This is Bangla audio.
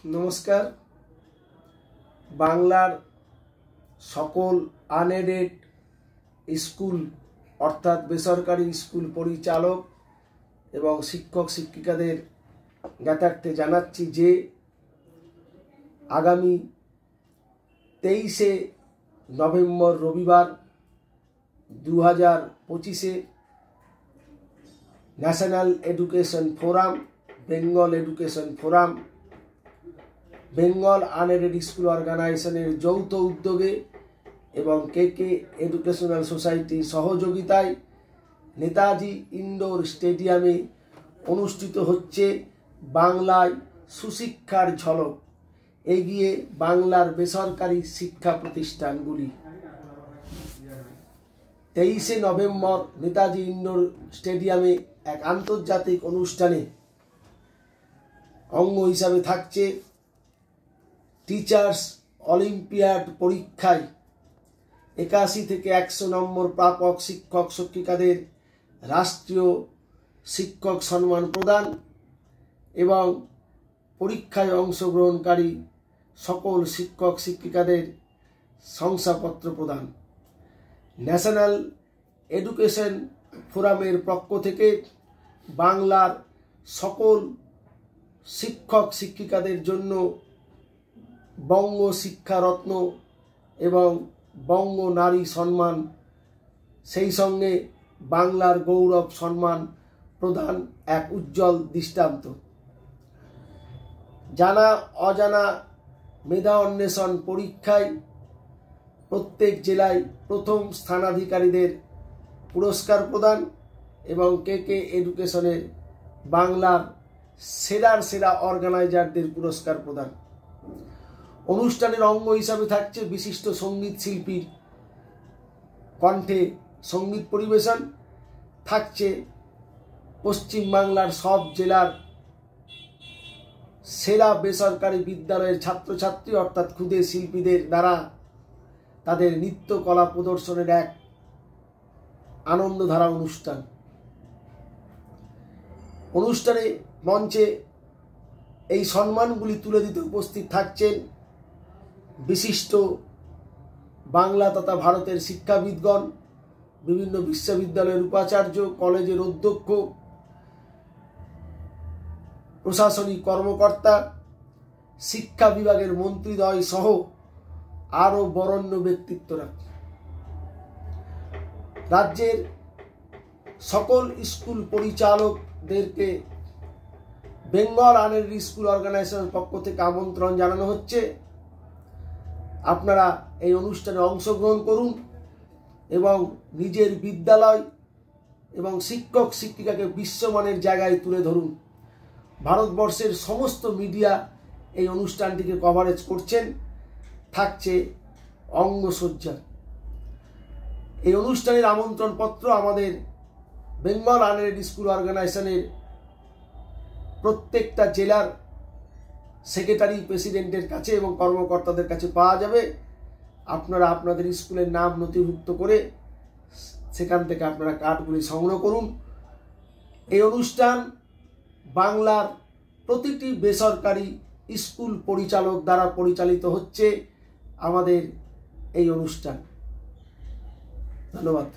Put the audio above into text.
নমস্কার। বাংলার সকল আনএডেড স্কুল অর্থাৎ বেসরকারি স্কুল পরিচালক এবং শিক্ষক শিক্ষিকাদের জ্ঞাতার্থে জানাচ্ছি যে আগামী 23শে নভেম্বর রবিবার 2025-এ national education forum, Bengal education forum, Bengal unaided school অর্গানাইজেশনের যৌথ উদ্যোগে এবং কে এডুকেশনাল সোসাইটির সহযোগিতায় নেতাজি ইনডোর স্টেডিয়ামে অনুষ্ঠিত হচ্ছে বাংলায় সুশিক্ষার ঝলক, এগিয়ে বাংলার বেসরকারি শিক্ষা প্রতিষ্ঠানগুলি। 23শে নভেম্বর নেতাজি ইনডোর স্টেডিয়ামে এক আন্তর্জাতিক অনুষ্ঠানে অঙ্গ হিসাবে থাকছে টিচার্স অলিম্পিয়াড পরীক্ষায় 81 থেকে 100 নম্বর প্রাপক শিক্ষক শিক্ষিকাদের রাষ্ট্রীয় শিক্ষক সম্মান প্রদান এবং পরীক্ষায় অংশগ্রহণকারী সকল শিক্ষক শিক্ষিকাদের শংসাপত্র প্রদান। ন্যাশনাল এডুকেশন ফোরামের পক্ষ থেকে বাংলার সকল শিক্ষক শিক্ষিকাদের জন্য বঙ্গ শিক্ষারত্ন এবং বঙ্গ নারী সম্মান, সেই সঙ্গে বাংলার গৌরব সম্মান প্রদান এক উজ্জ্বল দৃষ্টান্ত। জানা অজানা মেধা অন্বেষণ পরীক্ষায় প্রত্যেক জেলায় প্রথম স্থানাধিকারীদের পুরস্কার প্রদান এবং কে এডুকেশনের বাংলার সেরা অর্গানাইজারদের পুরস্কার প্রদান। অনুষ্ঠানের অঙ্গ হিসাবে থাকছে বিশিষ্ট সঙ্গীত শিল্পীর কণ্ঠে সঙ্গীত পরিবেশন, থাকছে পশ্চিমবাংলার সব জেলার সেরা বেসরকারি বিদ্যালয়ের ছাত্রছাত্রী অর্থাৎ ক্ষুদে শিল্পীদের দ্বারা তাদের নৃত্য কলা প্রদর্শনের এক আনন্দধারা অনুষ্ঠান। অনুষ্ঠানে মঞ্চে এই সম্মানগুলি তুলে দিতে উপস্থিত থাকছেন বিশিষ্ট বাংলা তথা ভারতের শিক্ষাবিদগণ, বিভিন্ন বিশ্ববিদ্যালয়ের উপাচার্য, কলেজের অধ্যক্ষ, প্রশাসনিক কর্মকর্তা, শিক্ষা বিভাগের মন্ত্রীদ্বয় সহ আরও বরেণ্য ব্যক্তিত্বরা। রাজ্যের সকল স্কুল পরিচালকদেরকে বেঙ্গল আনএডেড স্কুল অর্গানাইজেশনের পক্ষ থেকে আমন্ত্রণ জানানো হচ্ছে। আপনারা এই অনুষ্ঠানে অংশগ্রহণ করুন এবং নিজের বিদ্যালয় এবং শিক্ষক শিক্ষিকাকে বিশ্বমানের জায়গায় তুলে ধরুন। ভারতবর্ষের সমস্ত মিডিয়া এই অনুষ্ঠানটিকে কভারেজ করছেন, থাকছে অঙ্গসজ্জা। এই অনুষ্ঠানের আমন্ত্রণপত্র আমাদের বেঙ্গল আনএডেড স্কুল অর্গানাইজেশনের প্রত্যেকটা জেলার সেক্রেটারি প্রেসিডেন্টের কাছে এবং কর্মকর্তাদের কাছে পাওয়া যাবে। আপনারা আপনাদের স্কুলের নাম নথিভুক্ত করে সেখান থেকে আপনারা কার্ডগুলি সংগ্রহ করুন। এই অনুষ্ঠান বাংলার প্রতিটি বেসরকারি স্কুল পরিচালক দ্বারা পরিচালিত হচ্ছে আমাদের এই অনুষ্ঠান। ধন্যবাদ।